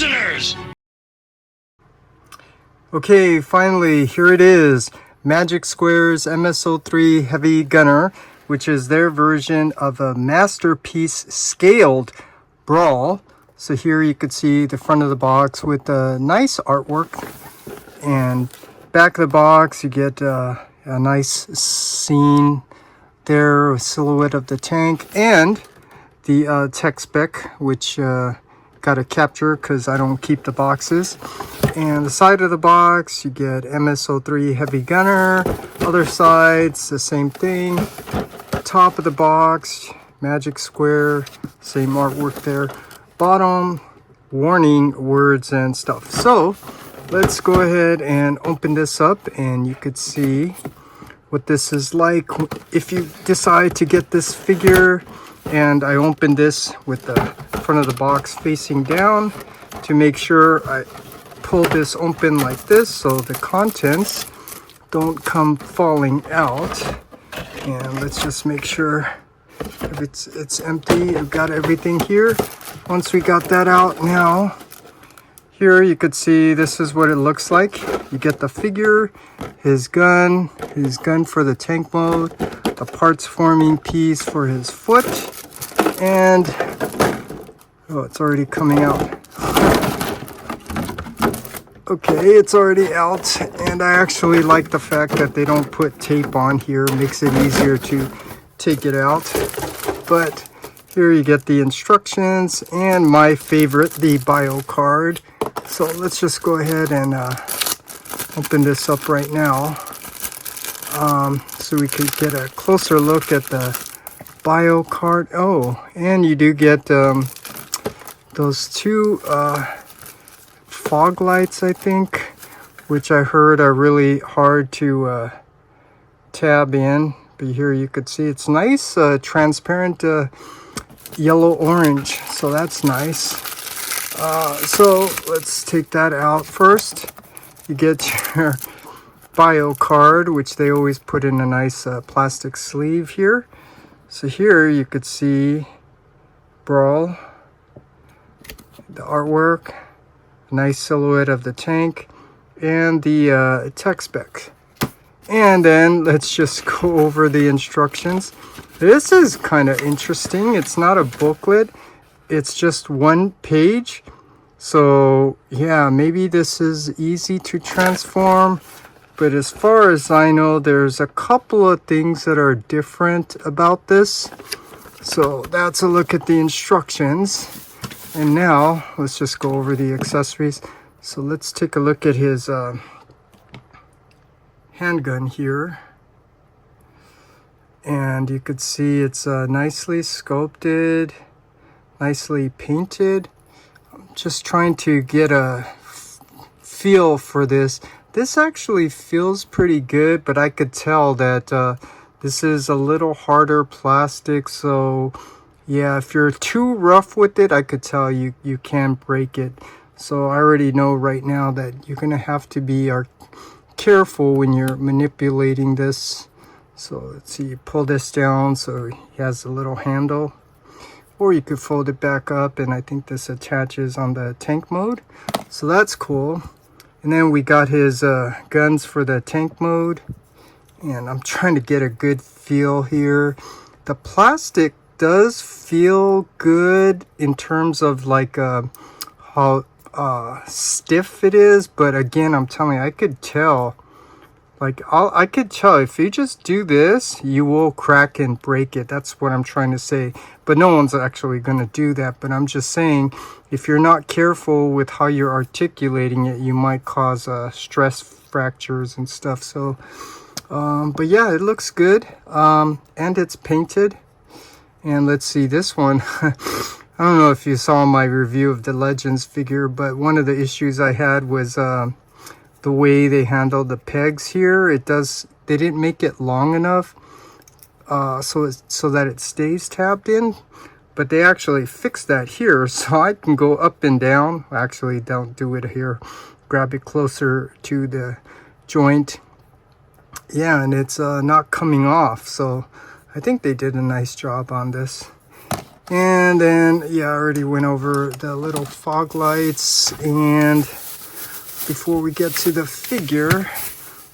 prisoners! Okay, finally, here it is. Magic Square's MS-03 Heavy Gunner, which is their version of a masterpiece scaled Brawl. So here you could see the front of the box with a nice artwork, and back of the box you get a nice scene there, a silhouette of the tank, and the tech spec, which got to capture because I don't keep the boxes. And the side of the box you get MS-03 Heavy Gunner, other sides the same thing. Top of the box, Magic Square, same artwork there. Bottom, warning words and stuff. So let's go ahead and open this up, and you could see what this is like if you decide to get this figure. And I opened this with the front of the box facing down to make sure I pull this open like this so the contents don't come falling out. And let's just make sure if it's empty. I've got everything here. Once we got that out, now here you could see this is what it looks like. You get the figure, his gun for the tank mode, the parts forming piece for his foot, and oh, it's already coming out. Okay, it's already out, and I actually like the fact that they don't put tape on here. It makes it easier to take it out. But here you get the instructions and my favorite, the bio card. So let's just go ahead and open this up right now, so we can get a closer look at the bio card. Oh, and you do get those two fog lights, I think, which I heard are really hard to tab in. But here you could see it's nice, transparent yellow orange, so that's nice. So let's take that out first. You get your bio card, which they always put in a nice plastic sleeve here. So here you could see Brawl, the artwork, nice silhouette of the tank, and the tech spec. And then let's just go over the instructions. This is kind of interesting. It's not a booklet, it's just one page. So yeah, maybe this is easy to transform, but as far as I know, there's a couple of things that are different about this. So that's a look at the instructions. And now let's just go over the accessories. So let's take a look at his handgun here. And you could see it's nicely sculpted, nicely painted. I'm just trying to get a feel for this. This actually feels pretty good, but I could tell that this is a little harder plastic. So yeah, if you're too rough with it, I could tell you can break it. So I already know right now that you're gonna have to be careful when you're manipulating this. So let's see, you pull this down so he has a little handle, or you could fold it back up, and I think this attaches on the tank mode. So that's cool. And then we got his guns for the tank mode, and I'm trying to get a good feel here. The plastic does feel good in terms of like how stiff it is, but again, I'm telling you, I could tell, like I could tell if you just do this, you will crack and break it. That's what I'm trying to say. But no one's actually going to do that. But I'm just saying, if you're not careful with how you're articulating it, you might cause stress fractures and stuff. So but yeah, it looks good, and it's painted. And let's see this one. I don't know if you saw my review of the Legends figure, but one of the issues I had was the way they handled the pegs here. They didn't make it long enough so that it stays tabbed in, but they actually fixed that here, so I can go up and down. Actually, don't do it here. Grab it closer to the joint. Yeah, and it's not coming off, so I think they did a nice job on this. And then, yeah, I already went over the little fog lights. And before we get to the figure,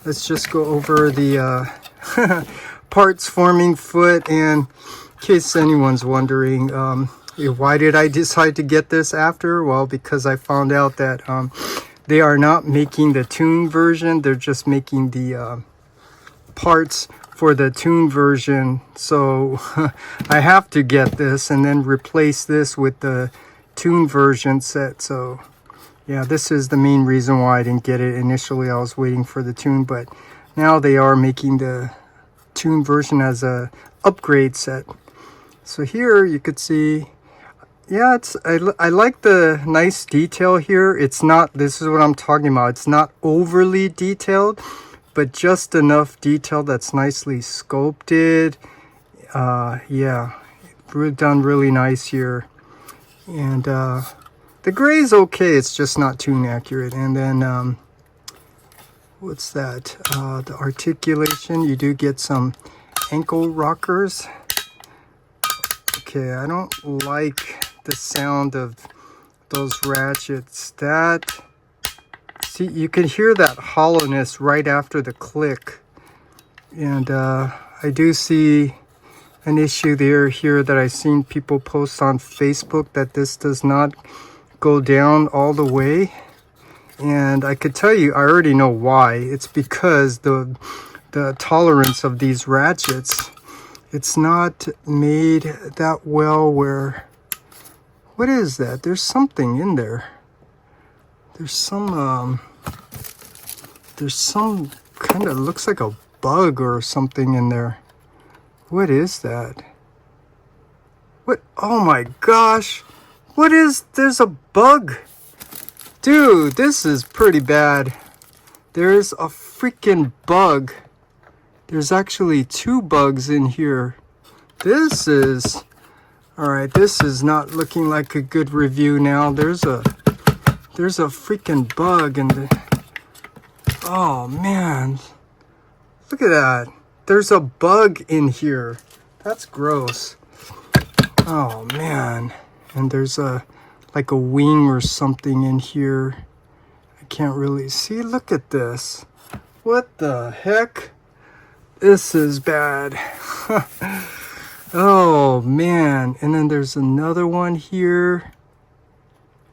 let's just go over the parts forming foot. And in case anyone's wondering, why did I decide to get this after? Well, because I found out that they are not making the Toon version. They're just making the parts for the Toon version. So I have to get this and then replace this with the Toon version set. So yeah, this is the main reason why I didn't get it. Initially, I was waiting for the Toon, but now they are making the Toon version as a upgrade set. So here you could see, yeah, I like the nice detail here. It's not, this is what I'm talking about. It's not overly detailed, but just enough detail that's nicely sculpted. Yeah, done really nice here. And the gray is okay. It's just not too accurate. And then what's that? The articulation. You do get some ankle rockers. Okay, I don't like the sound of those ratchets. See, you can hear that hollowness right after the click. And I do see an issue here that I've seen people post on Facebook, that this does not go down all the way. And I could tell you, I already know why. It's because the tolerance of these ratchets, it's not made that well where... What is that? There's something in there. There's some kind of, looks like a bug or something in there. What is that? What? Oh my gosh. There's a bug. Dude, this is pretty bad. There's a freaking bug. There's actually 2 bugs in here. This is... Alright, this is not looking like a good review now. There's a freaking bug in the... Oh man. Look at that. There's a bug in here. That's gross. Oh man. And there's like a wing or something in here. I can't really see. Look at this. What the heck? This is bad. Oh man. And then there's another one here.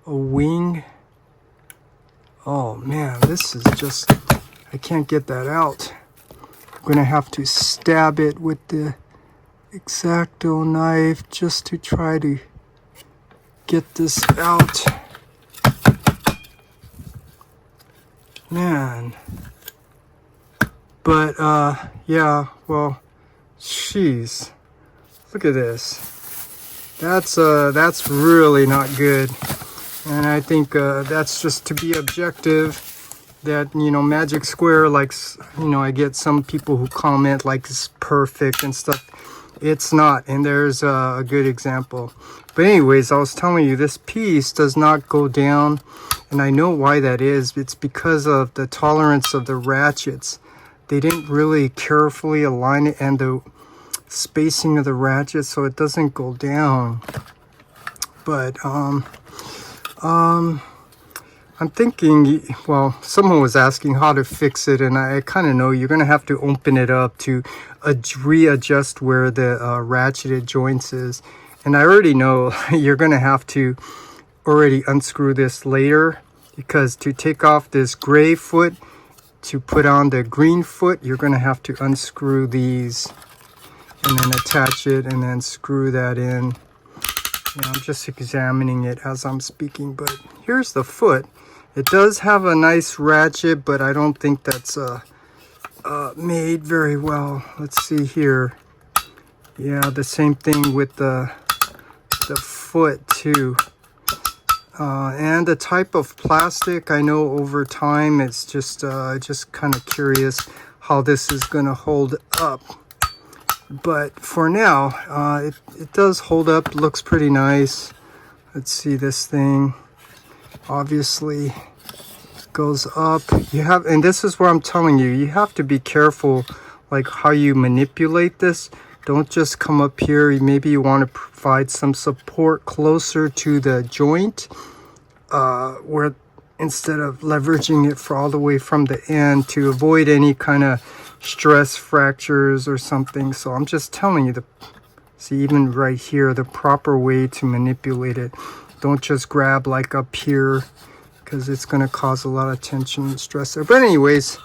A wing. Oh man, this is just... I can't get that out. I'm gonna have to stab it with the X-Acto knife just to try to get this out. Man. But yeah, well, jeez. Look at this. That's really not good. And I think that's just to be objective, that, you know, Magic Square, like, you know, I get some people who comment like it's perfect and stuff. It's not, and there's a good example. But anyways, I was telling you, this piece does not go down, and I know why that is. It's because of the tolerance of the ratchets. They didn't really carefully align it, and the spacing of the ratchet, so it doesn't go down. But I'm thinking, well, someone was asking how to fix it, and I kind of know you're going to have to open it up to readjust where the ratcheted joints is. And I already know you're going to have to already unscrew this later, because to take off this gray foot to put on the green foot, you're going to have to unscrew these and then attach it and then screw that in. You know, I'm just examining it as I'm speaking, but here's the foot. It does have a nice ratchet, but I don't think that's made very well. Let's see here. Yeah, the same thing with the foot too. And the type of plastic, I know over time, it's just kind of curious how this is going to hold up. But for now, it does hold up, looks pretty nice. Let's see, this thing obviously goes up. You have, and this is where I'm telling you, you have to be careful like how you manipulate this, Don't just come up here. Maybe you want to provide some support closer to the joint, where instead of leveraging it for all the way from the end to avoid any kind of stress fractures or something. So I'm just telling you, see, even right here, the proper way to manipulate it. Don't just grab like up here, because it's going to cause a lot of tension and stress there. But anyways,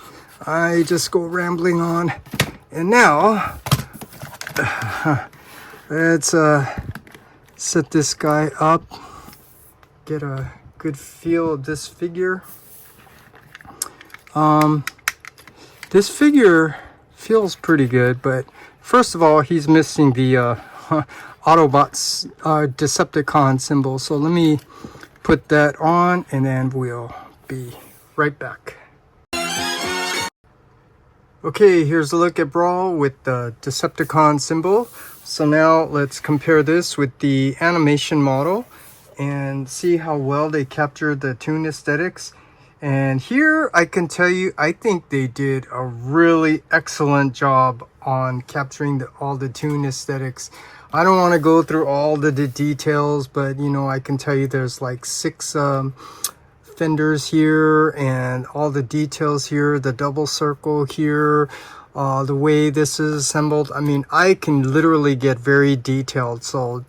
I just go rambling on. And now, let's set this guy up, get a good feel of this figure. This figure feels pretty good, but first of all, he's missing the Autobots Decepticon symbol. So let me put that on, and then we'll be right back. Okay, here's a look at Brawl with the Decepticon symbol. So now let's compare this with the animation model and see how well they captured the toon aesthetics. And here I can tell you, I think they did a really excellent job on capturing all the toon aesthetics. I don't want to go through all the details, but you know, I can tell you there's like 6 fenders here and all the details here, the double circle here, the way this is assembled. I mean, I can literally get very detailed. So,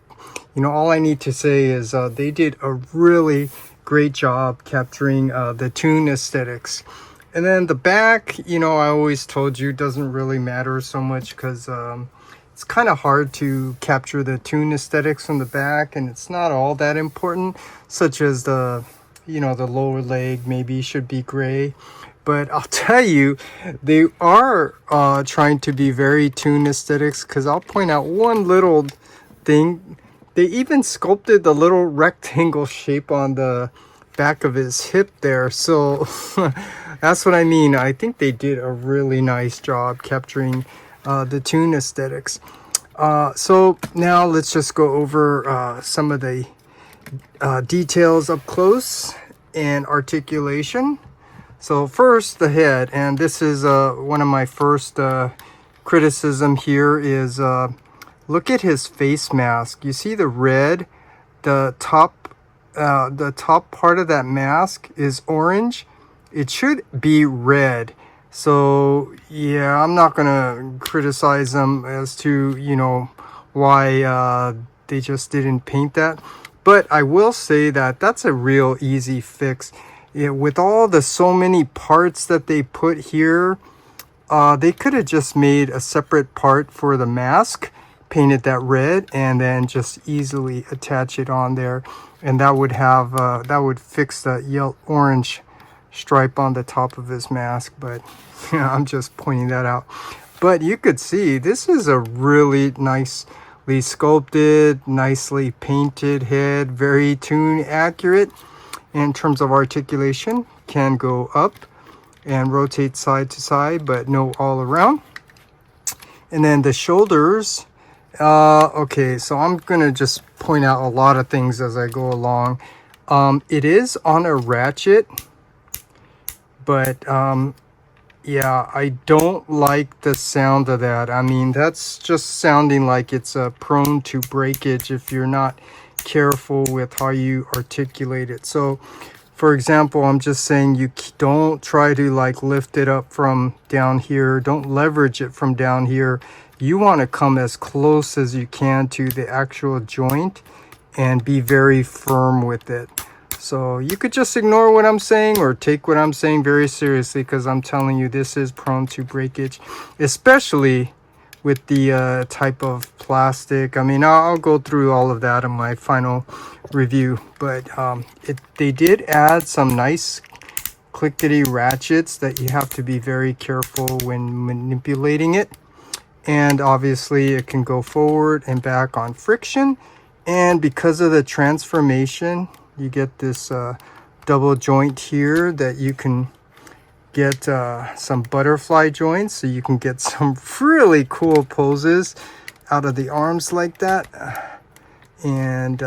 you know, all I need to say is they did a really great job capturing the toon aesthetics. And then the back, you know, I always told you doesn't really matter so much, because it's kind of hard to capture the toon aesthetics from the back, and it's not all that important, such as the, you know, the lower leg maybe should be gray. But I'll tell you, they are trying to be very toon aesthetics, because I'll point out one little thing. They even sculpted the little rectangle shape on the back of his hip there. So that's what I mean. I think they did a really nice job capturing the toon aesthetics. So now let's just go over some of the details up close and articulation. So first, the head, and this is one of my first criticism here is look at his face mask. You see the red, the top part of that mask is orange. It should be red. So yeah, I'm not gonna criticize them as to, you know, why they just didn't paint that. But I will say that that's a real easy fix. Yeah, with all the so many parts that they put here, they could have just made a separate part for the mask, painted that red, and then just easily attach it on there, and that would have that would fix the yellow orange stripe on the top of his mask. But yeah, I'm just pointing that out. But you could see this is a really nicely sculpted, nicely painted head, very toon accurate in terms of articulation. Can go up and rotate side to side, but no all around. And then the shoulders, okay, so I'm gonna just point out a lot of things as I go along. It is on a ratchet, but yeah, I don't like the sound of that. I mean, that's just sounding like it's prone to breakage if you're not careful with how you articulate it. So for example, I'm just saying, you don't try to like lift it up from down here. Don't leverage it from down here. You want to come as close as you can to the actual joint and be very firm with it. So you could just ignore what I'm saying or take what I'm saying very seriously, because I'm telling you, this is prone to breakage, especially with the type of plastic. I mean, I'll go through all of that in my final review, but they did add some nice clickety ratchets that you have to be very careful when manipulating it. And obviously it can go forward and back on friction, and because of the transformation, you get this double joint here that you can get some butterfly joints, so you can get some really cool poses out of the arms like that. And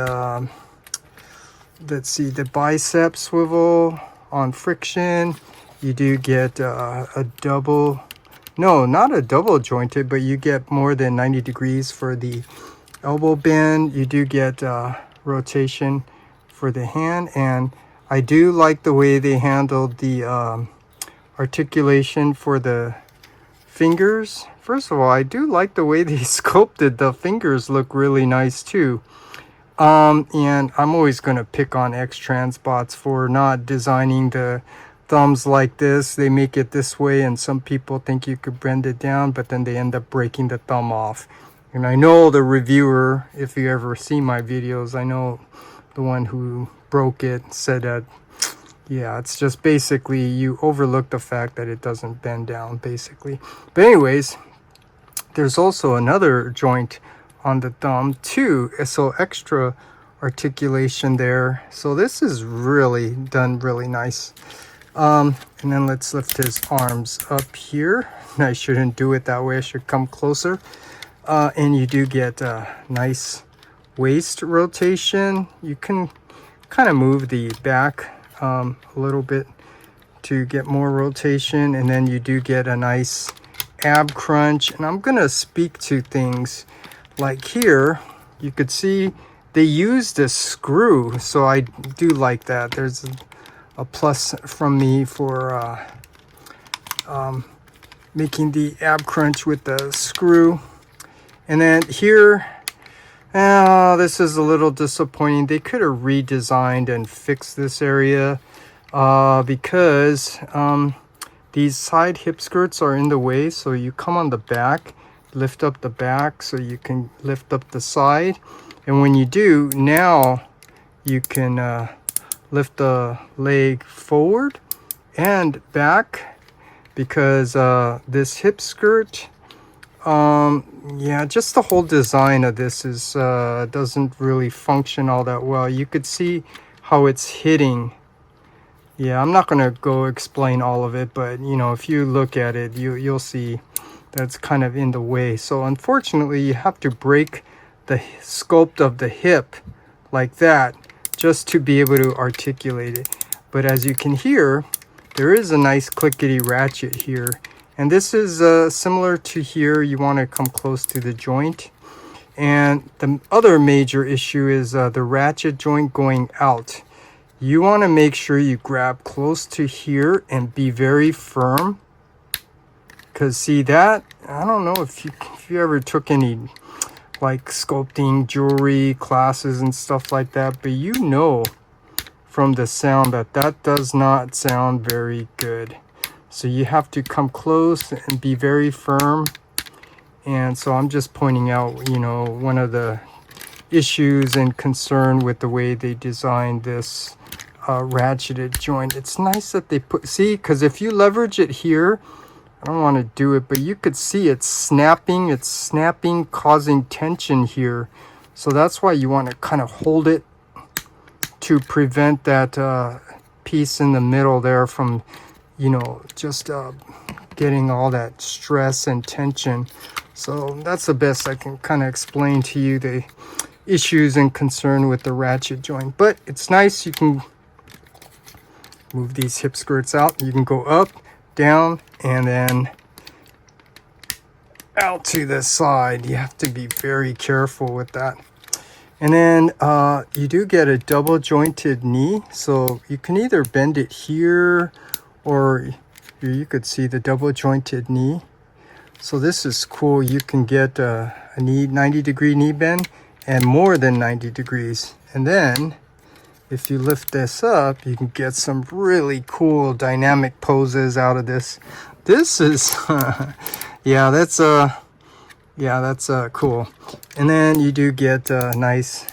let's see, the bicep swivel on friction, you do get a double no, not a double jointed, but you get more than 90 degrees for the elbow bend. You do get rotation for the hand, and I do like the way they handled the articulation for the fingers. First of all, I do like the way they sculpted the fingers, look really nice too. And I'm always going to pick on X-Trans bots for not designing the thumbs like this. They make it this way, and some people think you could bend it down, but then they end up breaking the thumb off. And I know the reviewer, if you ever see my videos, I know the one who broke it said that, yeah, it's just basically you overlook the fact that it doesn't bend down, basically. But anyways, there's also another joint on the thumb too, so extra articulation there. So this is really done really nice. And then let's lift his arms up here. I shouldn't do it that way, I should come closer. And you do get a nice waist rotation. You can kind of move the back a little bit to get more rotation, and then you do get a nice ab crunch. And I'm gonna speak to things like here. You could see they used a screw, so I do like that. There's a plus from me for making the ab crunch with the screw. And then here, this is a little disappointing. They could have redesigned and fixed this area because these side hip skirts are in the way. So you come on the back, lift up the back so you can lift up the side. And when you do, now you can lift the leg forward and back, because this hip skirt, yeah, just the whole design of this is doesn't really function all that well. You could see how it's hitting. Yeah, I'm not gonna go explain all of it, but you know, if you look at it, you'll see that's kind of in the way. So unfortunately, you have to break the sculpt of the hip like that just to be able to articulate it. But as you can hear, there is a nice clickety ratchet here. And this is similar to here. You want to come close to the joint. And the other major issue is the ratchet joint going out. You want to make sure you grab close to here and be very firm. Because see that, I don't know if you ever took any like sculpting jewelry classes and stuff like that, but you know from the sound that that does not sound very good. So you have to come close and be very firm. And so I'm just pointing out, you know, one of the issues and concern with the way they designed this ratcheted joint. It's nice that they put, see, because if you leverage it here, I don't want to do it, but you could see it's snapping, causing tension here. So that's why you want to kind of hold it to prevent that piece in the middle there from, you know, just getting all that stress and tension. So that's the best I can kind of explain to you the issues and concern with the ratchet joint. But it's nice, you can move these hip skirts out. You can go up, down, and then out to the side. You have to be very careful with that. And then you do get a double jointed knee. So you can either bend it here, or you could see the double jointed knee. So this is cool. You can get a 90-degree knee bend and more than 90 degrees. And then if you lift this up, you can get some really cool dynamic poses out of this. This is yeah, that's cool. And then you do get a nice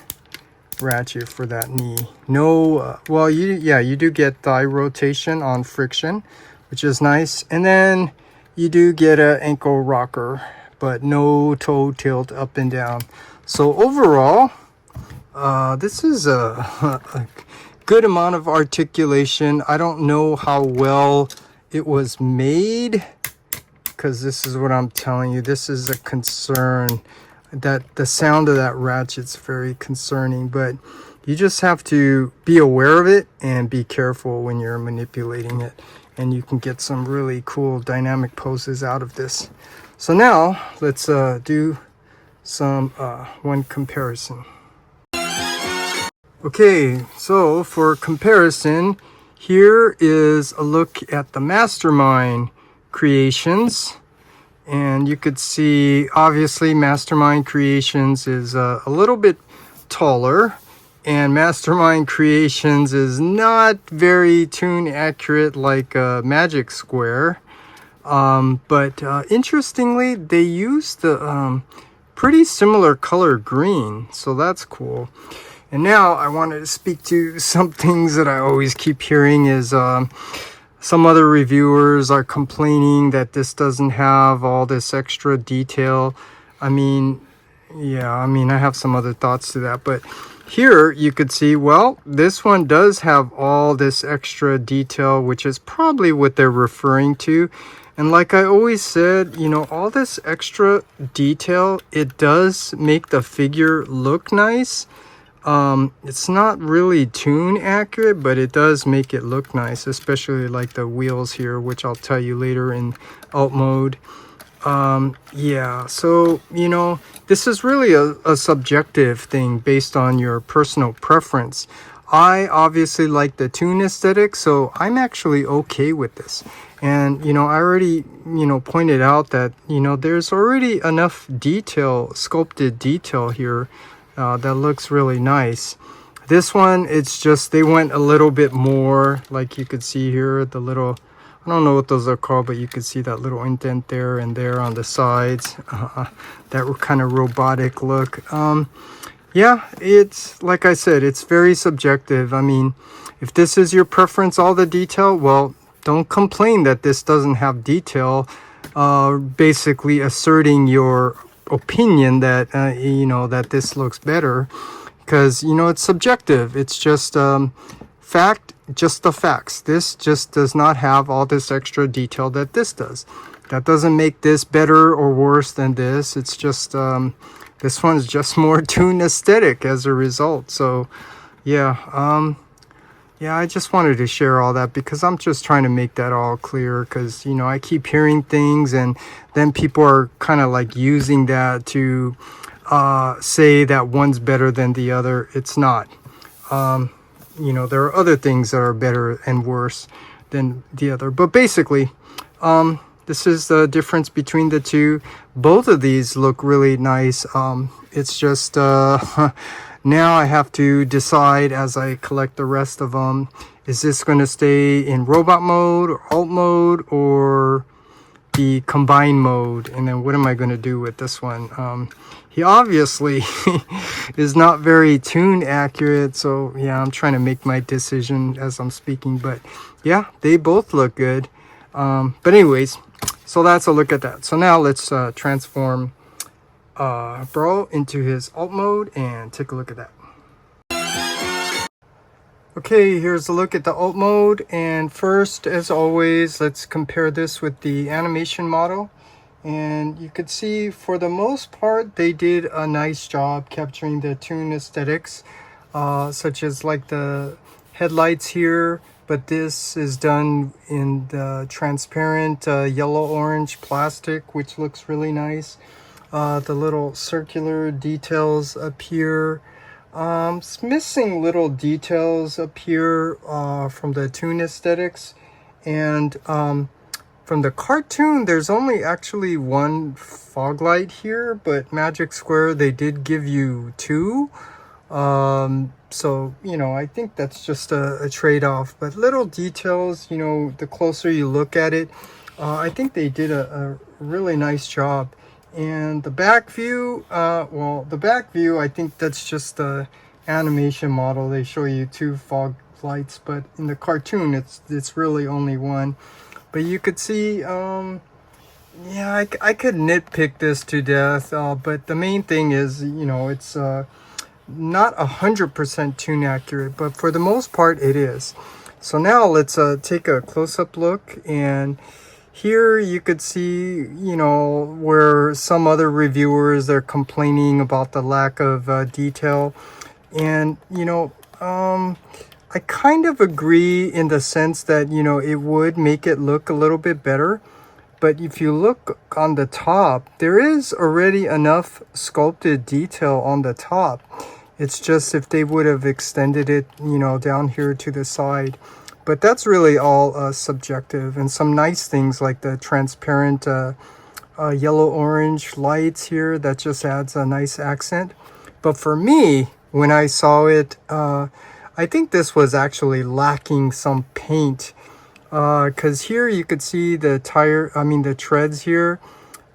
ratchet for that knee. No well, you do get thigh rotation on friction, which is nice. And then you do get an ankle rocker, but no toe tilt up and down. So overall, this is a good amount of articulation. I don't know how well it was made, because this is what I'm telling you. This is a concern, that the sound of that ratchet's very concerning. But You just have to be aware of it and be careful when you're manipulating it. And you can get some really cool dynamic poses out of this. So now let's do some one comparison. Okay, so for comparison, here is a look at the Mastermind creations. And you could see, obviously, Mastermind Creations is a little bit taller. And Mastermind Creations is not very tune accurate like Magic Square. But interestingly, they used the pretty similar color green. So that's cool. And now I wanted to speak to some things that I always keep hearing is some other reviewers are complaining that this doesn't have all this extra detail. I mean, yeah, I have some other thoughts to that. But here you could see, well, this one does have all this extra detail, which is probably what they're referring to. And like I always said, you know, all this extra detail, it does make the figure look nice. It's not really tune accurate, but it does make it look nice, especially like the wheels here, which I'll tell you later in alt mode. Yeah, so, you know, this is really a subjective thing based on your personal preference. I obviously like the tune aesthetic, so I'm actually okay with this. And, you know, I already, you know, pointed out that, you know, there's already enough detail, sculpted detail here that looks really nice. This one, it's just they went a little bit more, like you could see here, the little, I don't know what those are called, but you could see that little indent there and there on the sides. That kind of robotic look. Yeah, it's, like I said, it's very subjective. I mean, if this is your preference, all the detail, well, don't complain that this doesn't have detail, basically asserting your opinion that you know, that this looks better, because, you know, it's subjective. It's just fact, just the facts. This just does not have all this extra detail that this does. That doesn't make this better or worse than this. It's just this one's just more tune aesthetic as a result. So yeah, yeah, I just wanted to share all that because I'm just trying to make that all clear, because, you know, I keep hearing things and then people are kind of like using that to say that one's better than the other. It's not. You know, there are other things that are better and worse than the other. But basically, this is the difference between the two. Both of these look really nice. It's just... now I have to decide as I collect the rest of them, is this going to stay in robot mode or alt mode or the combine mode? And then what am I going to do with this one? He obviously is not very tune accurate. So yeah, I'm trying to make my decision as I'm speaking. But yeah, they both look good. But anyways, so that's a look at that. So now let's transform Brawl into his alt mode and take a look at that. Okay, here's a look at the alt mode, and first, as always, let's compare this with the animation model. And you could see, for the most part, they did a nice job capturing the tune aesthetics, such as like the headlights here, but this is done in the transparent yellow-orange plastic, which looks really nice. The little circular details up here. It's missing little details up here from the tune aesthetics. And from the cartoon, there's only actually one fog light here, but Magic Square, they did give you two. So, you know, I think that's just a trade-off. But little details, you know, the closer you look at it, I think they did a really nice job. And the back view, well, the back view, I think that's just the animation model. They show you two fog lights, but in the cartoon, it's really only one. But you could see, yeah, I could nitpick this to death, but the main thing is, you know, it's not 100% tune accurate, but for the most part, it is. So now let's take a close-up look, and here you could see, you know, where some other reviewers are complaining about the lack of detail. And, I kind of agree in the sense that, it would make it look a little bit better. But if you look on the top, there is already enough sculpted detail on the top. It's just if they would have extended it, down here to the side. But that's really all subjective. And some nice things like the transparent yellow-orange lights here, that just adds a nice accent. But for me, when I saw it, I think this was actually lacking some paint. Because here you could see the treads here.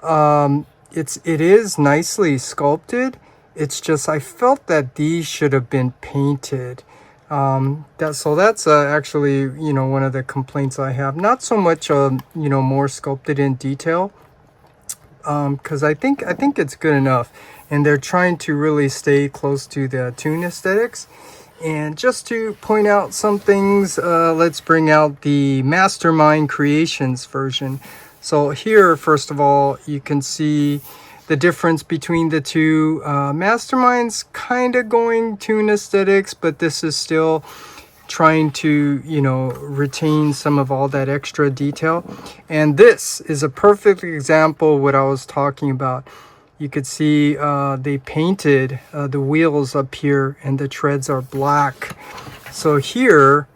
It is nicely sculpted. It's just I felt that these should have been painted. That's actually one of the complaints I have. Not so much more sculpted in detail. Because I think it's good enough, and they're trying to really stay close to the toon aesthetics. And just to point out some things, let's bring out the Mastermind Creations version. So here, first of all, you can see the difference between the two. Mastermind's kind of going toon aesthetics, but this is still trying to, retain some of all that extra detail. And this is a perfect example of what I was talking about. You could see they painted the wheels up here, and the treads are black. So here,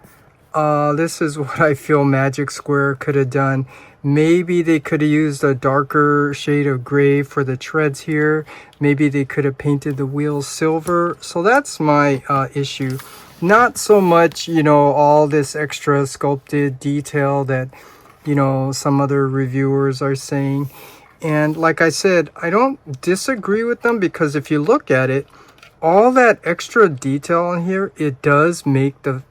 this is what I feel Magic Square could have done. Maybe they could have used a darker shade of gray for the treads here. Maybe they could have painted the wheels silver. So that's my issue. Not so much, all this extra sculpted detail that, some other reviewers are saying. And like I said, I don't disagree with them, because if you look at it, all that extra detail in here, it does make the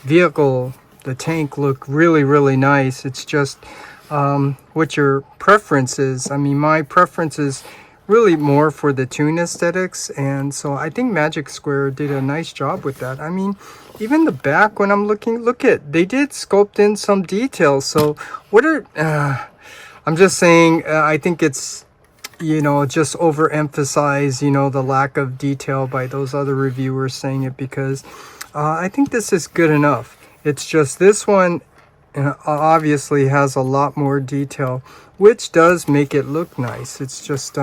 vehicle, the tank, look really, really nice. It's just what your preference is. I mean, my preference is really more for the toon aesthetics, and so I think Magic Square did a nice job with that. I mean, even the back, when I'm looking, they did sculpt in some details. So what are I'm just saying, I think it's, just overemphasize, the lack of detail by those other reviewers saying it, because I think this is good enough. It's just this one obviously has a lot more detail, which does make it look nice. It's just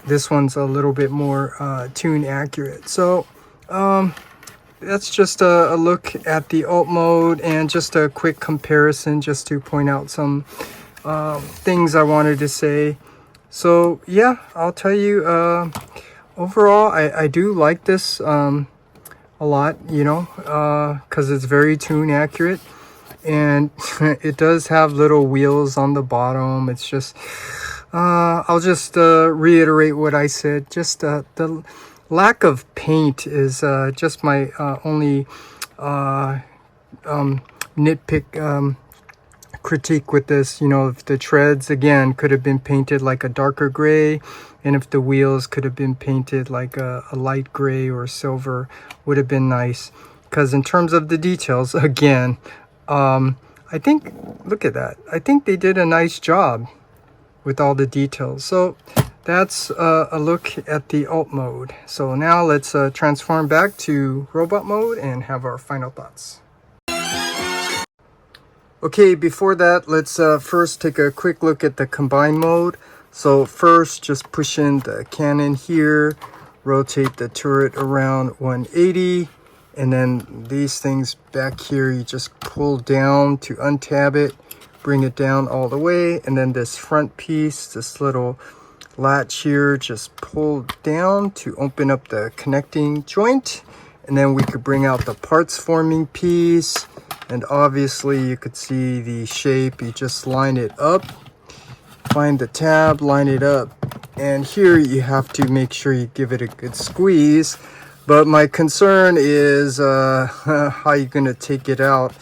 this one's a little bit more toon accurate. So that's just a look at the alt mode, and just a quick comparison just to point out some things I wanted to say. So yeah, I'll tell you, overall I do like this a lot, because it's very toon accurate, and it does have little wheels on the bottom. It's just I'll just reiterate what I said. Just the lack of paint is just my only nitpick critique with this. If the treads again could have been painted like a darker gray, and if the wheels could have been painted like a light gray or silver, would have been nice. Because in terms of the details, again, I think, look at that, I think they did a nice job with all the details. So that's a look at the alt mode. So now let's transform back to robot mode and have our final thoughts. Okay, before that, let's first take a quick look at the combine mode. So first, just push in the cannon here, rotate the turret around 180, and then these things back here, you just pull down to untab it, bring it down all the way, and then this front piece, this little latch here, just pull down to open up the connecting joint, and then we could bring out the parts forming piece. And obviously you could see the shape. You just line it up, find the tab, line it up, and here you have to make sure you give it a good squeeze. But my concern is how you're going to take it out.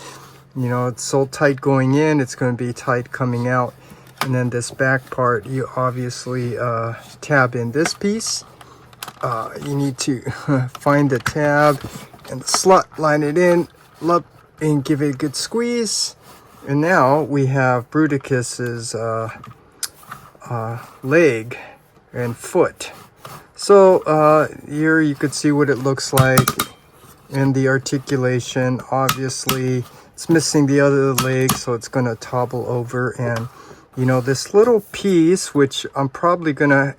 It's so tight going in, it's going to be tight coming out. And then this back part, you obviously tab in this piece. You need to find the tab and the slot, line it in, and give it a good squeeze. And now we have Bruticus's leg and foot. So here you could see what it looks like in the articulation. Obviously it's missing the other leg, so it's going to topple over. And you know, this little piece, which I'm probably going to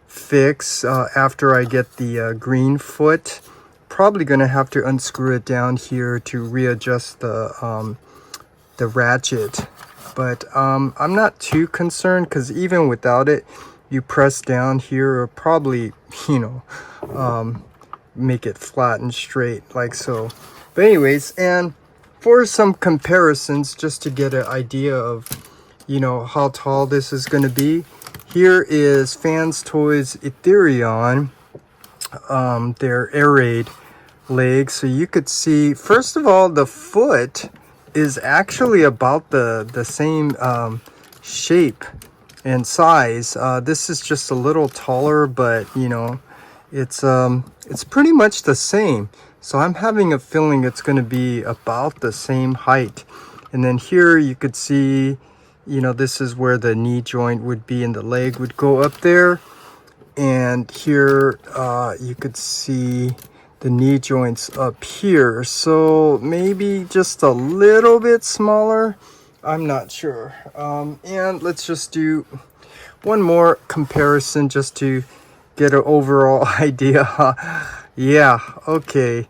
fix after I get the green foot, probably going to have to unscrew it down here to readjust the ratchet. But I'm not too concerned, because even without it, you press down here, or probably, you know, make it flat and straight like so. But anyways, and for some comparisons, just to get an idea of, you know, how tall this is going to be, here is Fans Toys Ethereon, their air raid leg. So you could see, first of all, the foot is actually about the same shape and size. This is just a little taller, but you know, it's pretty much the same. So I'm having a feeling it's going to be about the same height. And then here you could see, you know, this is where the knee joint would be and the leg would go up there. And here you could see the knee joints up here. So maybe just a little bit smaller. I'm not sure. And let's just do one more comparison just to get an overall idea. Yeah, okay.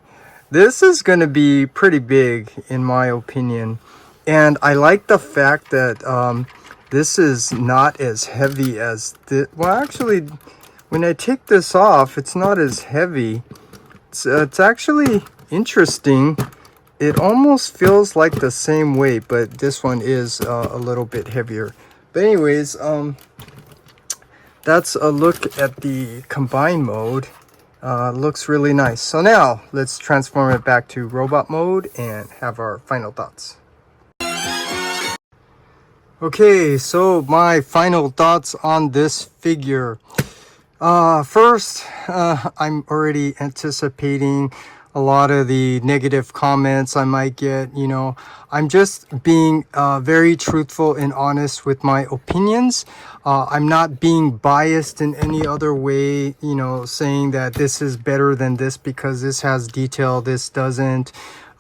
This is going to be pretty big in my opinion. And I like the fact that this is not as heavy as this. Well, actually, when I take this off, it's not as heavy. It's actually interesting. It almost feels like the same weight, but this one is a little bit heavier. But anyways, that's a look at the combine mode. Looks really nice. So now let's transform it back to robot mode and have our final thoughts. Okay, so my final thoughts on this figure. First, I'm already anticipating a lot of the negative comments I might get. You know, I'm just being very truthful and honest with my opinions. I'm not being biased in any other way, you know, saying that this is better than this because this has detail, this doesn't.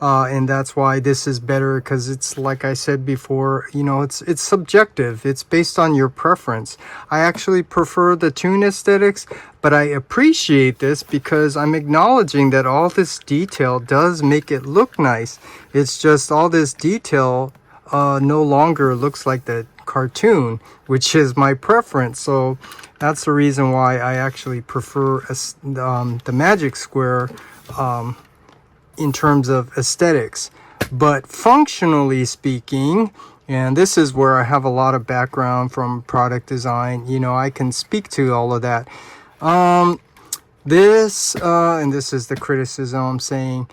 And that's why this is better, because it's, like I said before, you know, it's subjective. It's based on your preference. I actually prefer the Toon aesthetics, but I appreciate this because I'm acknowledging that all this detail does make it look nice. It's just all this detail no longer looks like the cartoon, which is my preference. So that's the reason why I actually prefer the Magic Square in terms of aesthetics. But functionally speaking, and this is where I have a lot of background from product design, you know, I can speak to all of that. And this is the criticism I'm saying.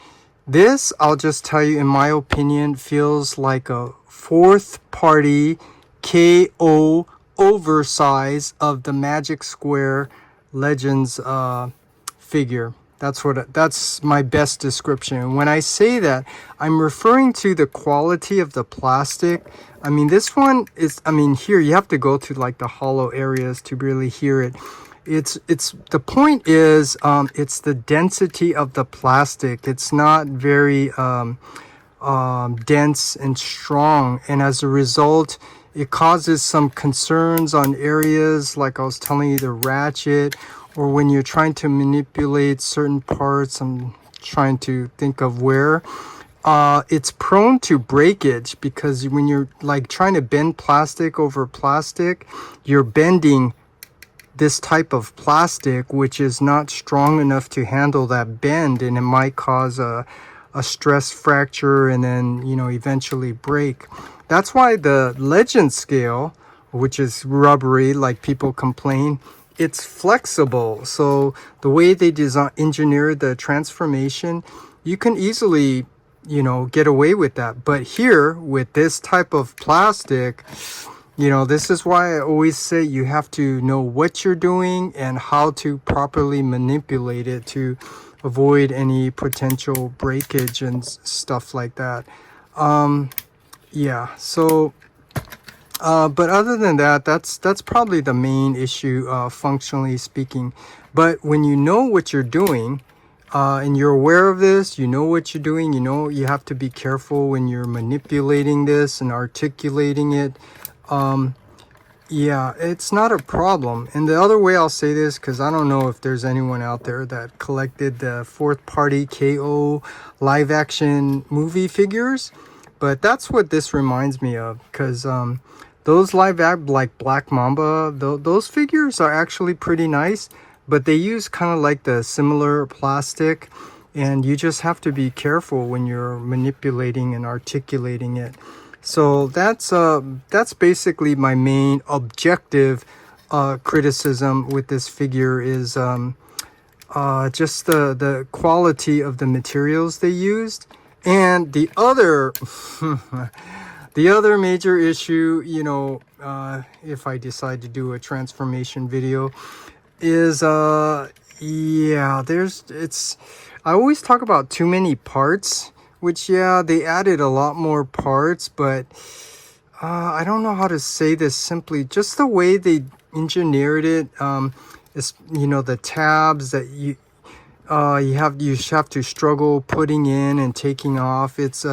This, I'll just tell you, in my opinion, feels like a fourth party KO oversize of the Magic Square Legends figure. That's my best description. When I say that, I'm referring to the quality of the plastic. I mean, this one is, I mean, here you have to go to like the hollow areas to really hear it. It's the point is, it's the density of the plastic. It's not very dense and strong, and as a result, it causes some concerns on areas like I was telling you, the ratchet, or when you're trying to manipulate certain parts. I'm trying to think of where. It's prone to breakage, because when you're like trying to bend plastic over plastic, you're bending this type of plastic, which is not strong enough to handle that bend, and it might cause a stress fracture and then, you know, eventually break. That's why the Legend scale, which is rubbery like people complain, it's flexible. So the way they engineer the transformation, you can easily, you know, get away with that. But here with this type of plastic, you know, this is why I always say you have to know what you're doing and how to properly manipulate it to avoid any potential breakage and stuff like that. Yeah, so But other than that, that's probably the main issue, functionally speaking. But when you know what you're doing, and you're aware of this, you know what you're doing, you know you have to be careful when you're manipulating this and articulating it. Yeah, it's not a problem. And the other way I'll say this, because I don't know if there's anyone out there that collected the fourth party KO live action movie figures, but that's what this reminds me of. Because those live act like Black Mamba, those figures are actually pretty nice, but they use kind of like the similar plastic, and you just have to be careful when you're manipulating and articulating it. So that's basically my main objective criticism with this figure is just the quality of the materials they used. And the other the other major issue, you know, if I decide to do a transformation video, is yeah, I always talk about too many parts, which, yeah, they added a lot more parts, but I don't know how to say this simply. Just the way they engineered it, is, you know, the tabs that you have to struggle putting in and taking off. It's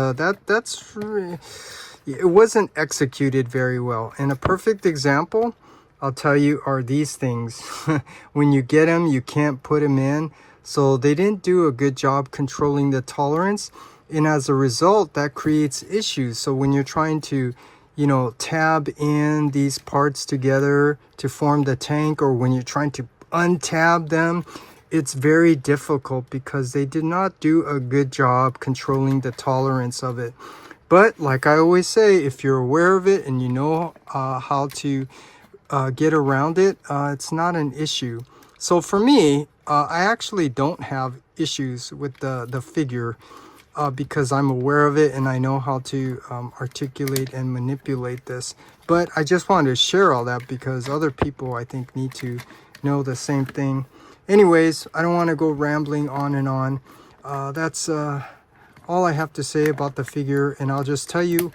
it wasn't executed very well. And a perfect example, I'll tell you, are these things. When you get them, you can't put them in. So they didn't do a good job controlling the tolerance. And as a result, that creates issues. So when you're trying to, you know, tab in these parts together to form the tank, or when you're trying to untab them, it's very difficult because they did not do a good job controlling the tolerance of it. But like I always say, if you're aware of it and you know how to get around it, it's not an issue. So for me, I actually don't have issues with the figure because I'm aware of it and I know how to articulate and manipulate this. But I just wanted to share all that because other people, I think, need to know the same thing. Anyways, I don't want to go rambling on and on. That's all I have to say about the figure, and I'll just tell you,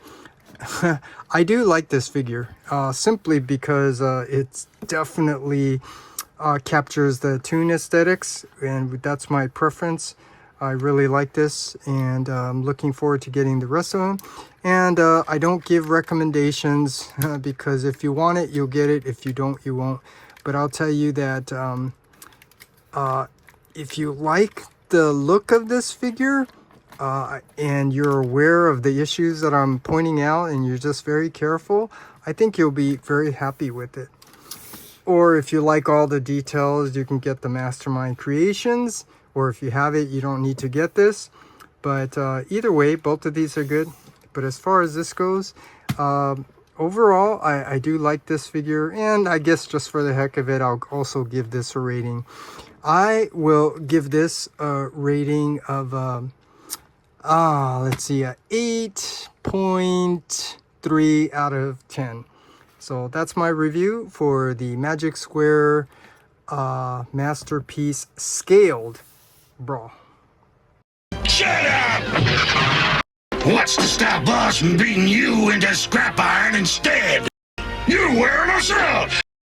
I do like this figure simply because it's definitely captures the toon aesthetics, and that's my preference. I really like this, and I'm looking forward to getting the rest of them. And I don't give recommendations because if you want it, you'll get it. If you don't, you won't. But I'll tell you that if you like the look of this figure and you're aware of the issues that I'm pointing out and you're just very careful, I think you'll be very happy with it. Or if you like all the details, you can get the Mastermind Creations. Or if you have it, you don't need to get this. But either way, both of these are good. But as far as this goes, overall, I do like this figure. And I guess just for the heck of it, I'll also give this a rating. I will give this a rating of, let's see, 8.3 out of 10. So that's my review for the Magic Square Masterpiece Scaled Brawl. Shut up! What's to stop us from beating you into scrap iron instead? You wear them out!